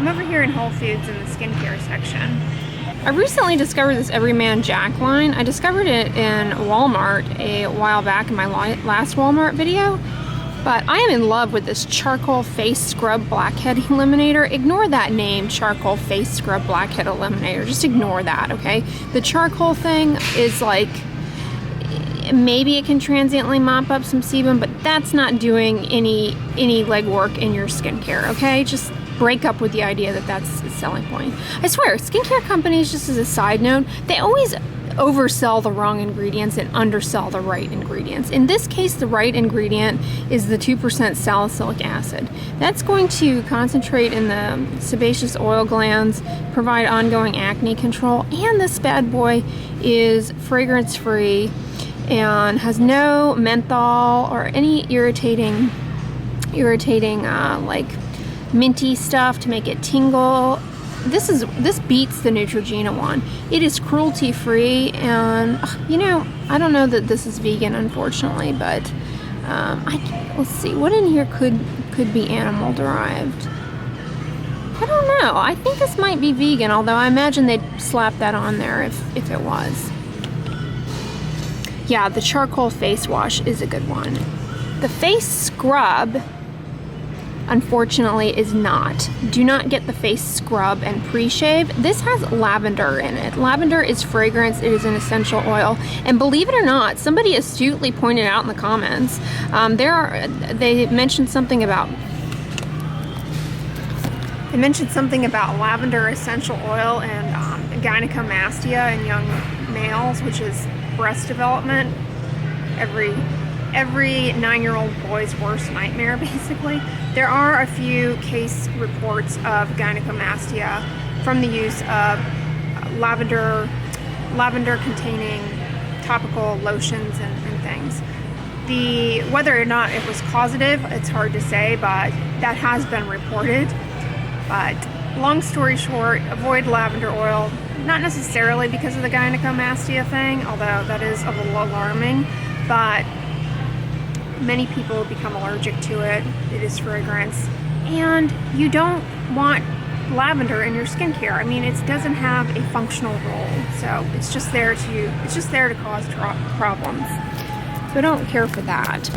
I'm over here in Whole Foods in the skincare section. I recently discovered this Everyman Jack line. I discovered it in Walmart a while back in my last Walmart video. But I am in love with this charcoal face scrub blackhead eliminator. Ignore that name, charcoal face scrub blackhead eliminator. Just ignore that, okay? The charcoal thing is like, maybe it can transiently mop up some sebum, but that's not doing any legwork in your skincare, okay? Just break up with the idea that that's a selling point. I swear, skincare companies, just as a side note, they always oversell the wrong ingredients and undersell the right ingredients. In this case, the right ingredient is the 2% salicylic acid. That's going to concentrate in the sebaceous oil glands, provide ongoing acne control, and this bad boy is fragrance-free and has no menthol or any irritating like minty stuff to make it tingle. This beats the Neutrogena one. It is cruelty free, and you know, I don't know that this is vegan, unfortunately, but let's see, what in here could be animal derived? I don't know. I think this might be vegan, although I imagine they'd slap that on there if it was. Yeah, the charcoal face wash is a good one. The face scrub, unfortunately, is not. Do not get the face scrub and pre-shave. This has lavender in it. Lavender is fragrance. It is an essential oil. And believe it or not, somebody astutely pointed out in the comments, they mentioned something about lavender essential oil and gynecomastia in young males, which is breast development. Every 9-year-old boy's worst nightmare, basically. There are a few case reports of gynecomastia from the use of lavender containing topical lotions and things. Whether or not it was causative, it's hard to say, but that has been reported. But long story short, avoid lavender oil, not necessarily because of the gynecomastia thing, although that is a little alarming, but many people become allergic to it. It is fragrance, and you don't want lavender in your skincare. I mean, it doesn't have a functional role, so it's just there to cause problems. So I don't care for that.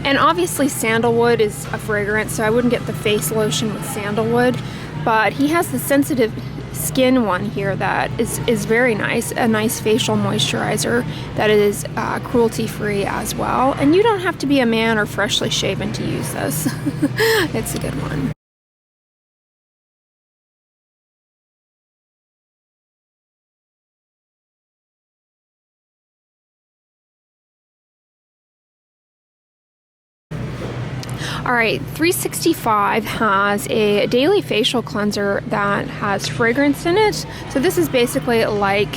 And obviously sandalwood is a fragrance, so I wouldn't get the face lotion with sandalwood, but he has the sensitive skin one here that is very nice, a nice facial moisturizer that is cruelty free as well, and you don't have to be a man or freshly shaven to use this. It's a good one. Alright, 365 has a daily facial cleanser that has fragrance in it. So this is basically like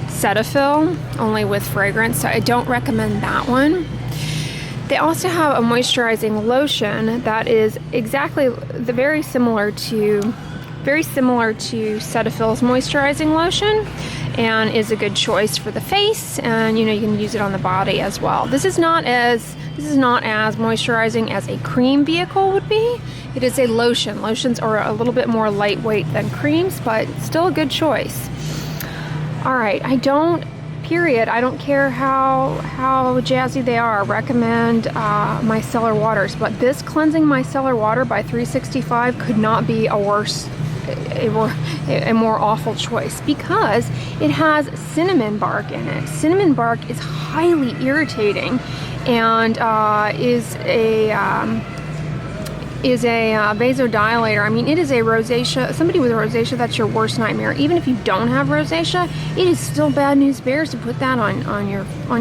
Cetaphil, only with fragrance, so I don't recommend that one. They also have a moisturizing lotion that is exactly very similar to Cetaphil's moisturizing lotion, and is a good choice for the face, and you know, you can use it on the body as well. This is not as moisturizing as a cream vehicle would be. It is a lotion. Lotions are a little bit more lightweight than creams, but still a good choice. All right, I don't care how jazzy they are, recommend micellar waters, but this cleansing micellar water by 365 could not be a more awful choice, because it has cinnamon bark in it. Cinnamon bark is highly irritating and is a vasodilator. I mean, it is a rosacea. Somebody with rosacea, that's your worst nightmare. Even if you don't have rosacea, it is still bad news bears to put that on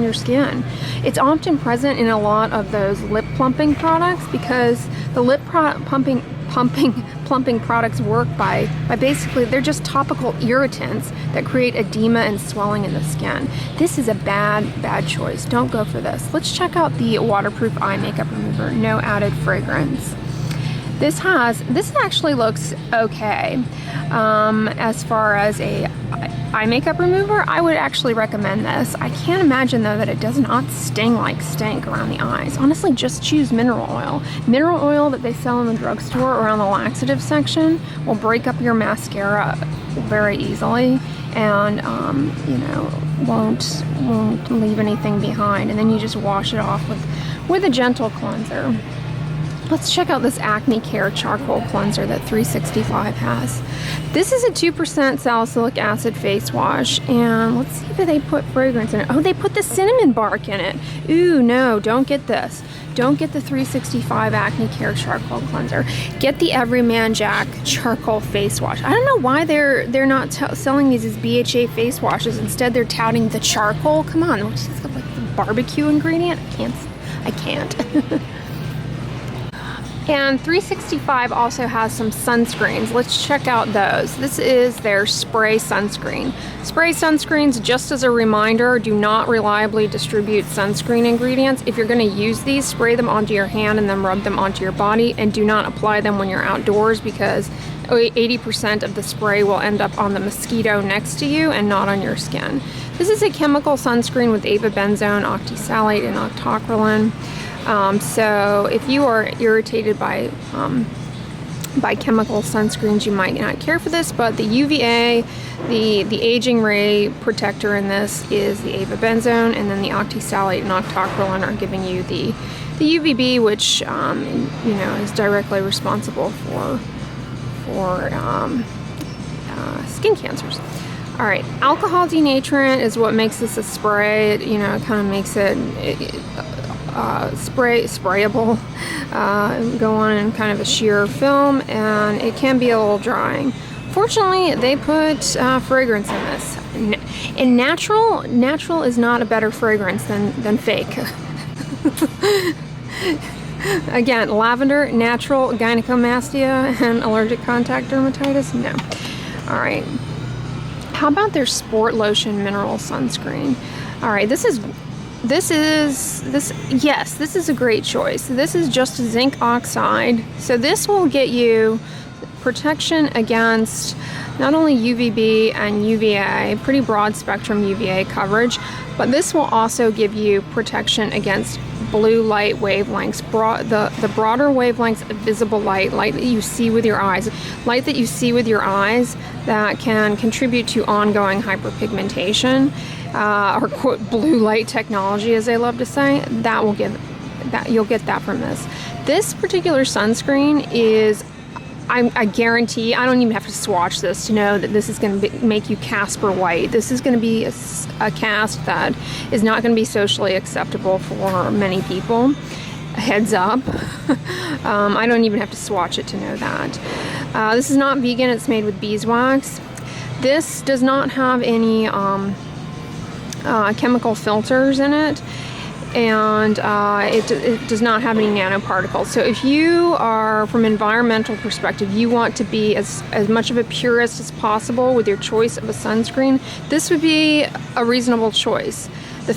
your skin. It's often present in a lot of those lip plumping products, because the lip plumping products work by basically, they're just topical irritants that create edema and swelling in the skin. This is a bad choice. Don't go for this. Let's check out the waterproof eye makeup remover, no added fragrance. This actually looks okay as far as a eye makeup remover, I would actually recommend this. I can't imagine though that it does not sting like stink around the eyes. Honestly, just choose mineral oil. Mineral oil that they sell in the drugstore around the laxative section will break up your mascara very easily, and you know, won't leave anything behind. And then you just wash it off with a gentle cleanser. Let's check out this Acne Care Charcoal Cleanser that 365 has. This is a 2% salicylic acid face wash, and let's see if they put fragrance in it. Oh, they put the cinnamon bark in it. Ooh, no, don't get this. Don't get the 365 Acne Care Charcoal Cleanser. Get the Everyman Jack Charcoal Face Wash. I don't know why they're not selling these as BHA face washes. Instead, they're touting the charcoal. Come on, which is like the barbecue ingredient. I can't. And 365 also has some sunscreens. Let's check out those. This is their spray sunscreen. Spray sunscreens, just as a reminder, do not reliably distribute sunscreen ingredients. If you're going to use these, spray them onto your hand and then rub them onto your body, and do not apply them when you're outdoors, because 80% of the spray will end up on the mosquito next to you and not on your skin. This is a chemical sunscreen with avobenzone, octisalate, and octocrylene. So if you are irritated by chemical sunscreens, you might not care for this, but the UVA, the aging ray protector in this is the avobenzone, and then the octisalate and octocrylene are giving you the UVB, which you know, is directly responsible for skin cancers. All right, alcohol denaturant is what makes this a spray. It, you know, it kind of makes it sprayable, go on in kind of a sheer film, and it can be a little drying. Fortunately, they put fragrance in this, and natural is not a better fragrance than fake. Again, lavender, natural, gynecomastia, and allergic contact dermatitis, no. All right, how about their Sport Lotion Mineral Sunscreen? All right, this is a great choice. This is just zinc oxide, so this will get you protection against not only UVB and UVA, pretty broad spectrum UVA coverage, but this will also give you protection against blue light wavelengths, the broader wavelengths of visible light that you see with your eyes, that can contribute to ongoing hyperpigmentation, or quote blue light technology, as they love to say. You'll get that from this. This particular sunscreen is, I guarantee, I don't even have to swatch this to know that this is going to make you Casper white. This is going to be a cast that is not going to be socially acceptable for many people. Heads up. I don't even have to swatch it to know that. This is not vegan. It's made with beeswax. This does not have any chemical filters in it, and it does not have any nanoparticles. So if you are, from an environmental perspective, you want to be as much of a purist as possible with your choice of a sunscreen, this would be a reasonable choice. The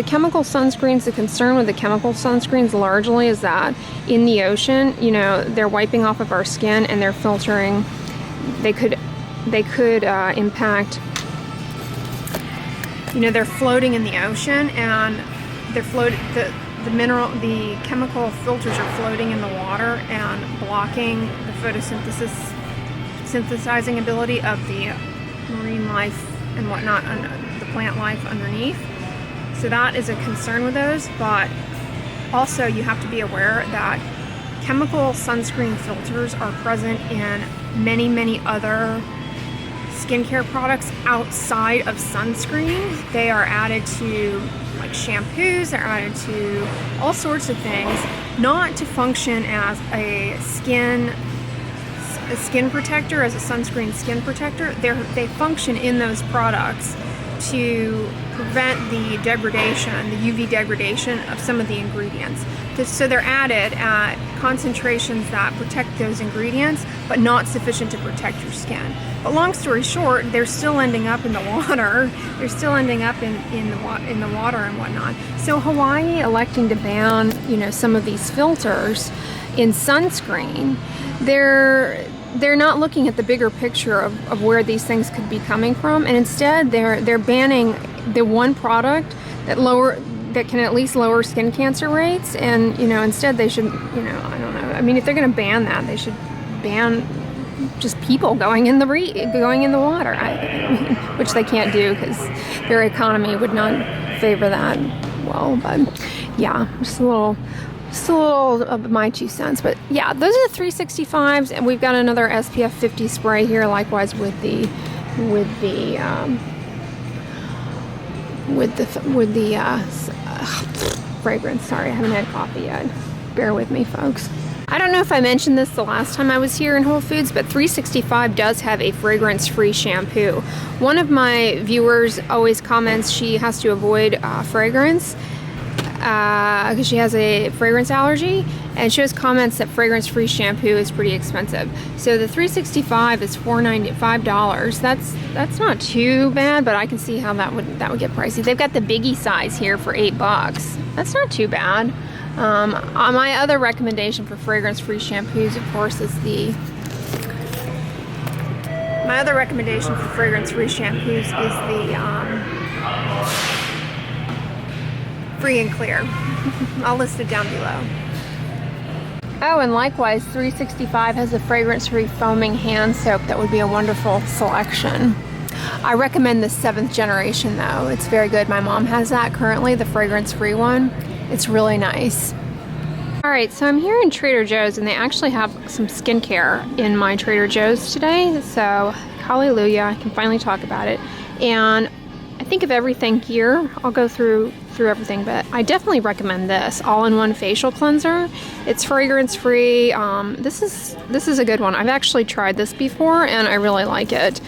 chemical sunscreens, the concern with the chemical sunscreens largely is that in the ocean, you know, they're wiping off of our skin and they're filtering. They could impact, you know, they're floating in the ocean, and the chemical filters are floating in the water and blocking the synthesizing ability of the marine life and whatnot, the plant life underneath. So that is a concern with those, but also you have to be aware that chemical sunscreen filters are present in many, many other skincare products outside of sunscreen. They are added to like shampoos, they're added to all sorts of things, not to function as a skin protector, as a sunscreen skin protector. They function in those products to prevent the degradation, the UV degradation of some of the ingredients. So they're added at concentrations that protect those ingredients, but not sufficient to protect your skin. But long story short, they're still ending up in the water. They're still ending up in the water and whatnot. So Hawaii electing to ban, you know, some of these filters in sunscreen, they're not looking at the bigger picture of where these things could be coming from, and instead they're banning the one product that can at least lower skin cancer rates. And instead they should, I don't know. I mean, if they're going to ban that, they should ban just people going in the water, which they can't do because their economy would not favor that well. But yeah, just a little of my 2 cents. But yeah, those are the 365s, and we've got another SPF 50 spray here, likewise with the fragrance. Sorry, I haven't had coffee yet. Bear with me, folks. I don't know if I mentioned this the last time I was here in Whole Foods, but 365 does have a fragrance-free shampoo. One of my viewers always comments she has to avoid fragrance because she has a fragrance allergy, and she has comments that fragrance-free shampoo is pretty expensive. So the 365 is $4.95. That's not too bad, but I can see how that would get pricey. They've got the biggie size here for $8. That's not too bad. My other recommendation for fragrance-free shampoos, of course, is the Free and Clear. I'll list it down below. Oh, and likewise, 365 has a fragrance-free foaming hand soap that would be a wonderful selection. I recommend the 7th generation, though. It's very good. My mom has that currently, the fragrance-free one. It's really nice. Alright, so I'm here in Trader Joe's, and they actually have some skincare in my Trader Joe's today, so hallelujah, I can finally talk about it. And I think of everything here. I'll go through everything, but I definitely recommend this all-in-one facial cleanser. It's fragrance-free. This is a good one. I've actually tried this before, and I really like it.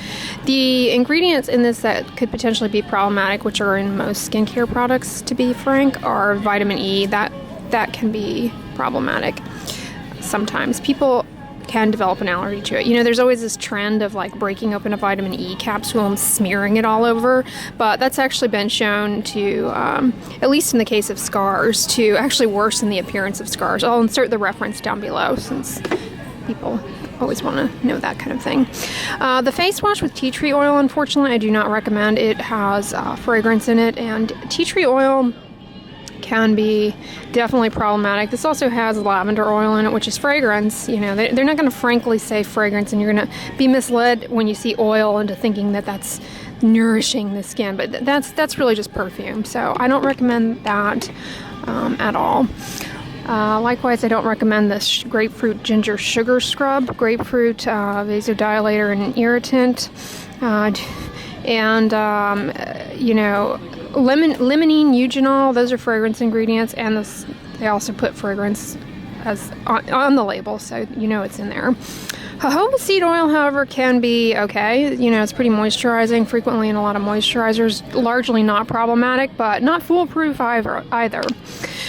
The ingredients in this that could potentially be problematic, which are in most skincare products, to be frank, are vitamin E. That can be problematic. Sometimes people can develop an allergy to it. There's always this trend of like breaking open a vitamin E capsule and smearing it all over, but that's actually been shown to, at least in the case of scars, to actually worsen the appearance of scars. I'll insert the reference down below since people always want to know that kind of thing. The face wash with tea tree oil, unfortunately, I do not recommend. It has fragrance in it, and tea tree oil can be definitely problematic. This also has lavender oil in it, which is fragrance. They're not going to frankly say fragrance, and you're going to be misled when you see oil into thinking that that's nourishing the skin, but that's really just perfume. So I don't recommend that at all. Likewise, I don't recommend this grapefruit ginger sugar scrub. Grapefruit vasodilator and irritant, limonene, eugenol, those are fragrance ingredients, and they also put fragrance as on the label, so it's in there. Jojoba seed oil, however, can be okay. It's pretty moisturizing, frequently in a lot of moisturizers. Largely not problematic, but not foolproof either.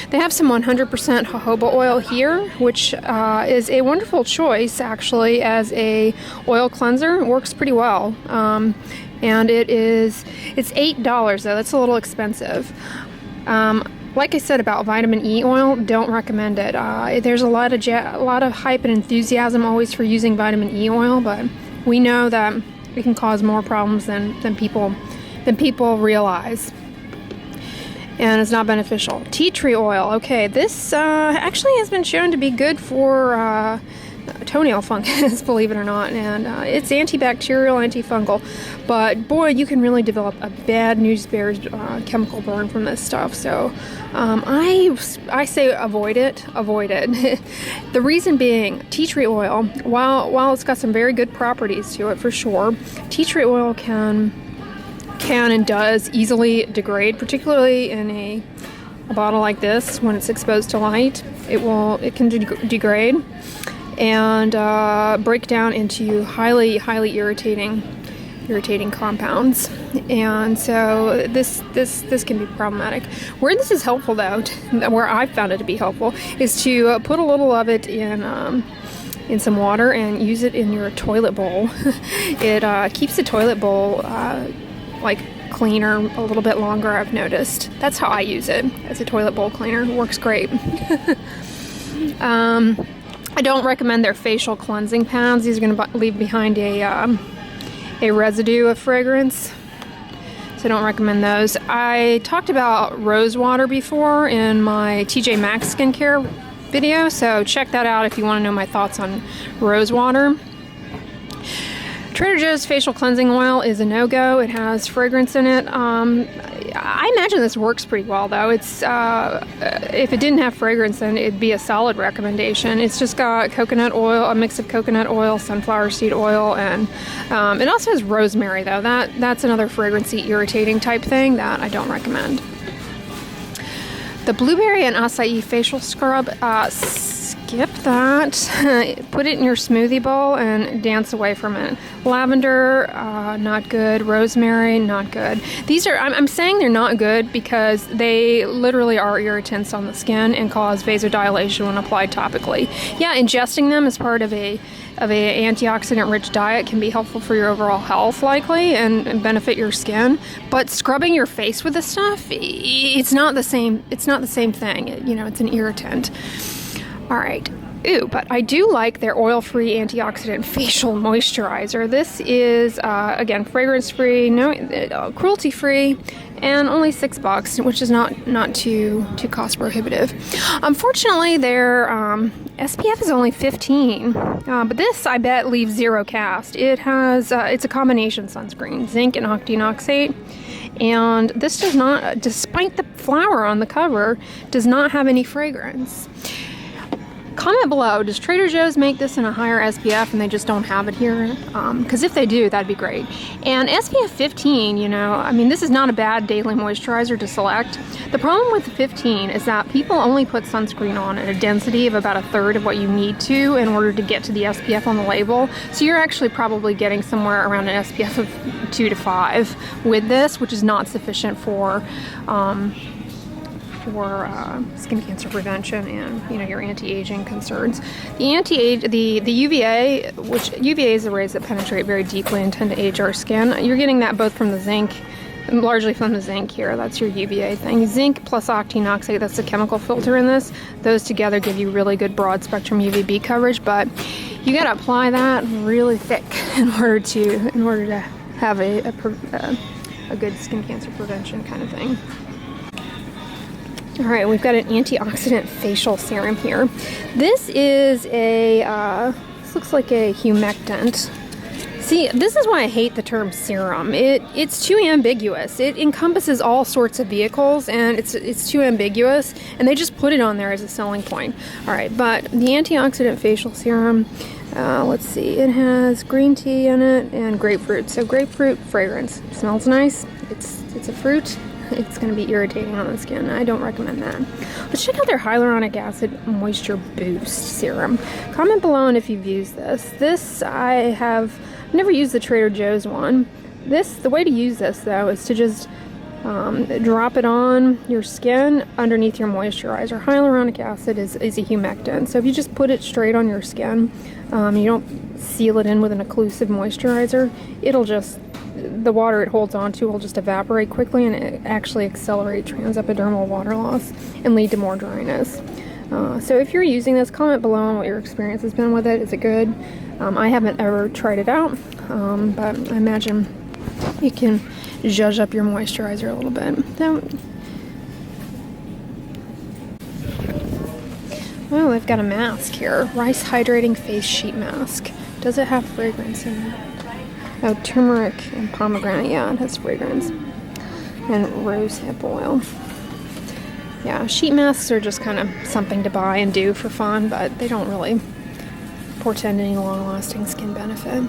They have some 100% jojoba oil here, which is a wonderful choice, actually, as a oil cleanser. It works pretty well. And it's $8 though. That's a little expensive. Like I said about vitamin E oil, don't recommend it. There's a lot of hype and enthusiasm always for using vitamin E oil, but we know that it can cause more problems than people realize, and it's not beneficial. Tea tree oil. Okay, this actually has been shown to be good for toenail fungus, believe it or not, and it's antibacterial, antifungal, but boy, you can really develop a bad news bears chemical burn from this stuff. So I say avoid it. The reason being, tea tree oil, while it's got some very good properties to it for sure, tea tree oil can and does easily degrade, particularly in a bottle like this. When it's exposed to light, it can degrade and break down into highly irritating compounds, and so this can be problematic. Where this is helpful, though, where I've found it to be helpful, is to put a little of it in some water and use it in your toilet bowl. It keeps the toilet bowl like cleaner a little bit longer, I've noticed. That's how I use it, as a toilet bowl cleaner. It works great. I don't recommend their facial cleansing pads. These are going to leave behind a residue of fragrance, so I don't recommend those. I talked about rose water before in my TJ Maxx skincare video, so check that out if you want to know my thoughts on rose water. Trader Joe's facial cleansing oil is a no-go. It has fragrance in it. I imagine this works pretty well, though. It's if it didn't have fragrance in it, it'd be a solid recommendation. It's just got coconut oil, a mix of coconut oil, sunflower seed oil, and it also has rosemary, though. That's another fragrancy irritating type thing that I don't recommend. The blueberry and acai facial scrub, skip that. Put it in your smoothie bowl and dance away from it. Lavender, not good. Rosemary, not good. These are, I'm saying they're not good because they literally are irritants on the skin and cause vasodilation when applied topically. Yeah, ingesting them as part of a antioxidant-rich diet can be helpful for your overall health, likely, and benefit your skin. But scrubbing your face with this stuff, it's not the same. It's not the same thing. You know, it's an irritant. All right. Ooh, but I do like their oil-free antioxidant facial moisturizer. This is, again, fragrance-free, no, cruelty-free, and only $6, which is not too cost prohibitive. Unfortunately, their SPF is only 15, but this I bet leaves zero cast. It has it's a combination sunscreen, zinc and octinoxate, and this does not, despite the flower on the cover, does not have any fragrance. Comment below, does Trader Joe's make this in a higher SPF and they just don't have it here? Because if they do, that'd be great. And SPF 15, you know, I mean, this is not a bad daily moisturizer to select. The problem with the 15 is that people only put sunscreen on at a density of about 1/3 of what you need to in order to get to the SPF on the label. So you're actually probably getting somewhere around an SPF of 2 to 5 with this, which is not sufficient for skin cancer prevention and, you know, your anti-aging concerns. The UVA, which UVA is the rays that penetrate very deeply and tend to age our skin. You're getting that both from the zinc, largely from the zinc here. That's your UVA thing. Zinc plus octinoxate, that's the chemical filter in this. Those together give you really good broad spectrum UVB coverage, but you got to apply that really thick in order to have a good skin cancer prevention kind of thing. All right, we've got an antioxidant facial serum here. This is this looks like a humectant. See, this is why I hate the term serum. It's too ambiguous. It encompasses all sorts of vehicles, and it's too ambiguous, and they just put it on there as a selling point. All right, but the antioxidant facial serum, let's see, it has green tea in it and grapefruit. So grapefruit fragrance, smells nice. It's a fruit. It's going to be irritating on the skin. I don't recommend that. Let's check out their hyaluronic acid moisture boost serum. Comment below on if you've used this. This I've never used the Trader Joe's one. The way to use this though is to just drop it on your skin underneath your moisturizer. Hyaluronic acid is a humectant, so if you just put it straight on your skin, you don't seal it in with an occlusive moisturizer, the water it holds onto will just evaporate quickly, and it actually accelerate transepidermal water loss and lead to more dryness. So if you're using this, comment below on what your experience has been with it. Is it good? I haven't ever tried it out, but I imagine it can zhuzh up your moisturizer a little bit. Oh, they've got a mask here. Rice Hydrating Face Sheet Mask. Does it have fragrance in it? Oh, turmeric and pomegranate. Yeah, it has fragrance. And rosehip oil. Yeah, sheet masks are just kind of something to buy and do for fun, but they don't really portend any long-lasting skin benefit.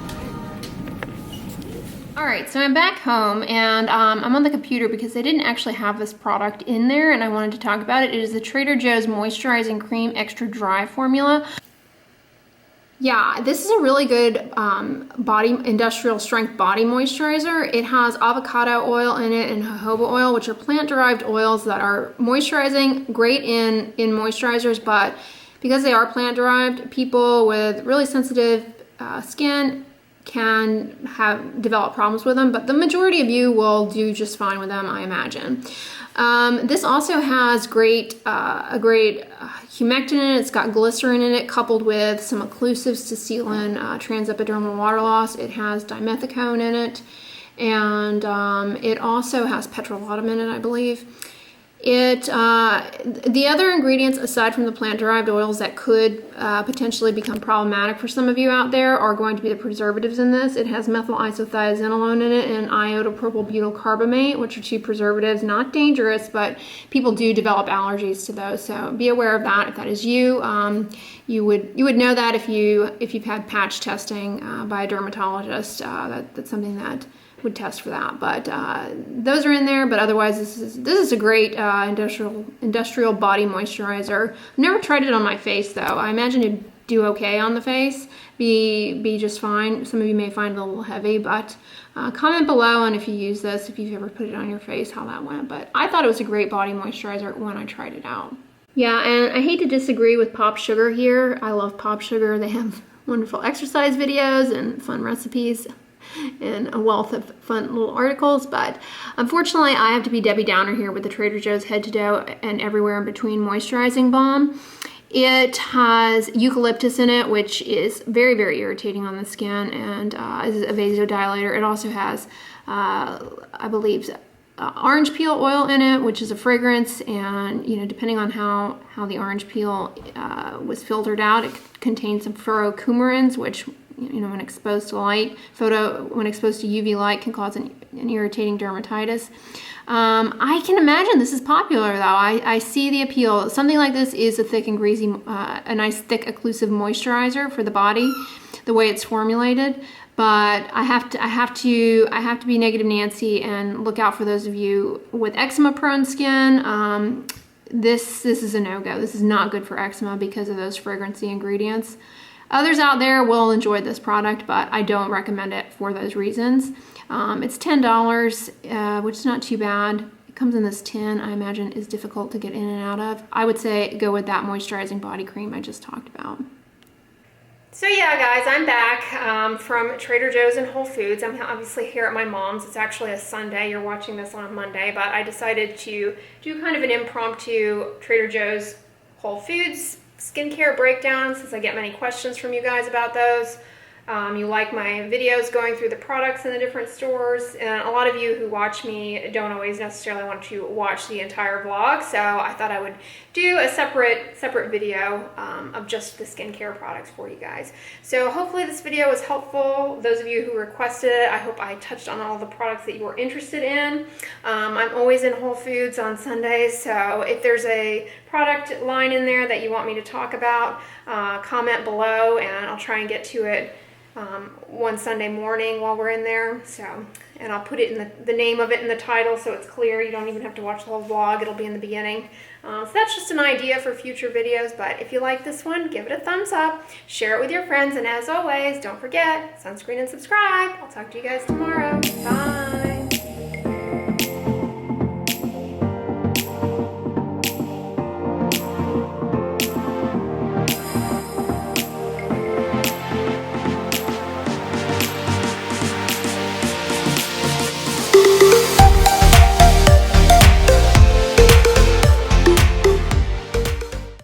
Alright, so I'm back home, and I'm on the computer because they didn't actually have this product in there, and I wanted to talk about it. It is the Trader Joe's Moisturizing Cream Extra Dry formula. Yeah, this is a really good industrial strength body moisturizer. It has avocado oil in it and jojoba oil, which are plant-derived oils that are moisturizing, great in moisturizers, but because they are plant-derived, people with really sensitive skin can develop problems with them, but the majority of you will do just fine with them, I imagine. This also has a great humectant in it. It's got glycerin in it, coupled with some occlusives to seal in transepidermal water loss. It has dimethicone in it, and it also has petrolatum in it, I believe. The other ingredients aside from the plant-derived oils that could potentially become problematic for some of you out there are going to be the preservatives in this. It has methyl isothiazinolone in it and iodopropyl butyl carbamate, which are two preservatives, not dangerous, but people do develop allergies to those. So be aware of that. If that is you, you would know that if you've had patch testing by a dermatologist. That's something that would test for that, but those are in there. But otherwise, this is a great industrial body moisturizer. I've never tried it on my face though. I imagine it'd do okay on the face, be just fine. Some of you may find it a little heavy, but comment below on if you use this, if you've ever put it on your face, how that went. But I thought it was a great body moisturizer when I tried it out. Yeah, and I hate to disagree with Pop Sugar here. I love Pop Sugar. They have wonderful exercise videos and fun recipes and a wealth of fun little articles, but unfortunately I have to be Debbie Downer here with the Trader Joe's Head to Toe and Everywhere in Between moisturizing balm. It has eucalyptus in it, which is very, very irritating on the skin, and is a vasodilator. It also has, I believe, orange peel oil in it, which is a fragrance, and depending on how the orange peel was filtered out, it contains some furocoumarins, which when exposed to light, when exposed to UV light, can cause an irritating dermatitis. I can imagine this is popular though. I see the appeal. Something like this is a thick and greasy, a nice thick occlusive moisturizer for the body, the way it's formulated. But I have to be Negative Nancy and look out for those of you with eczema prone skin. This is a no-go. This is not good for eczema because of those fragrancy ingredients. Others out there will enjoy this product, but I don't recommend it for those reasons. It's $10, which is not too bad. It comes in this tin, I imagine is difficult to get in and out of. I would say go with that moisturizing body cream I just talked about. So yeah, guys, I'm back from Trader Joe's and Whole Foods. I'm obviously here at my mom's. It's actually a Sunday. You're watching this on a Monday, but I decided to do kind of an impromptu Trader Joe's Whole Foods skincare breakdown, since I get many questions from you guys about those. You like my videos going through the products in the different stores, and a lot of you who watch me don't always necessarily want to watch the entire vlog, so I thought I would do a separate video of just the skincare products for you guys. So hopefully this video was helpful. Those of you who requested it, I hope I touched on all the products that you were interested in. I'm always in Whole Foods on Sundays, so if there's a product line in there that you want me to talk about, comment below and I'll try and get to it one Sunday morning while we're in there. So, and I'll put it in the name of it in the title so it's clear. You don't even have to watch the whole vlog. It'll be in the beginning. So that's just an idea for future videos, but if you like this one, give it a thumbs up, share it with your friends, and as always, don't forget, sunscreen and subscribe. I'll talk to you guys tomorrow. Bye.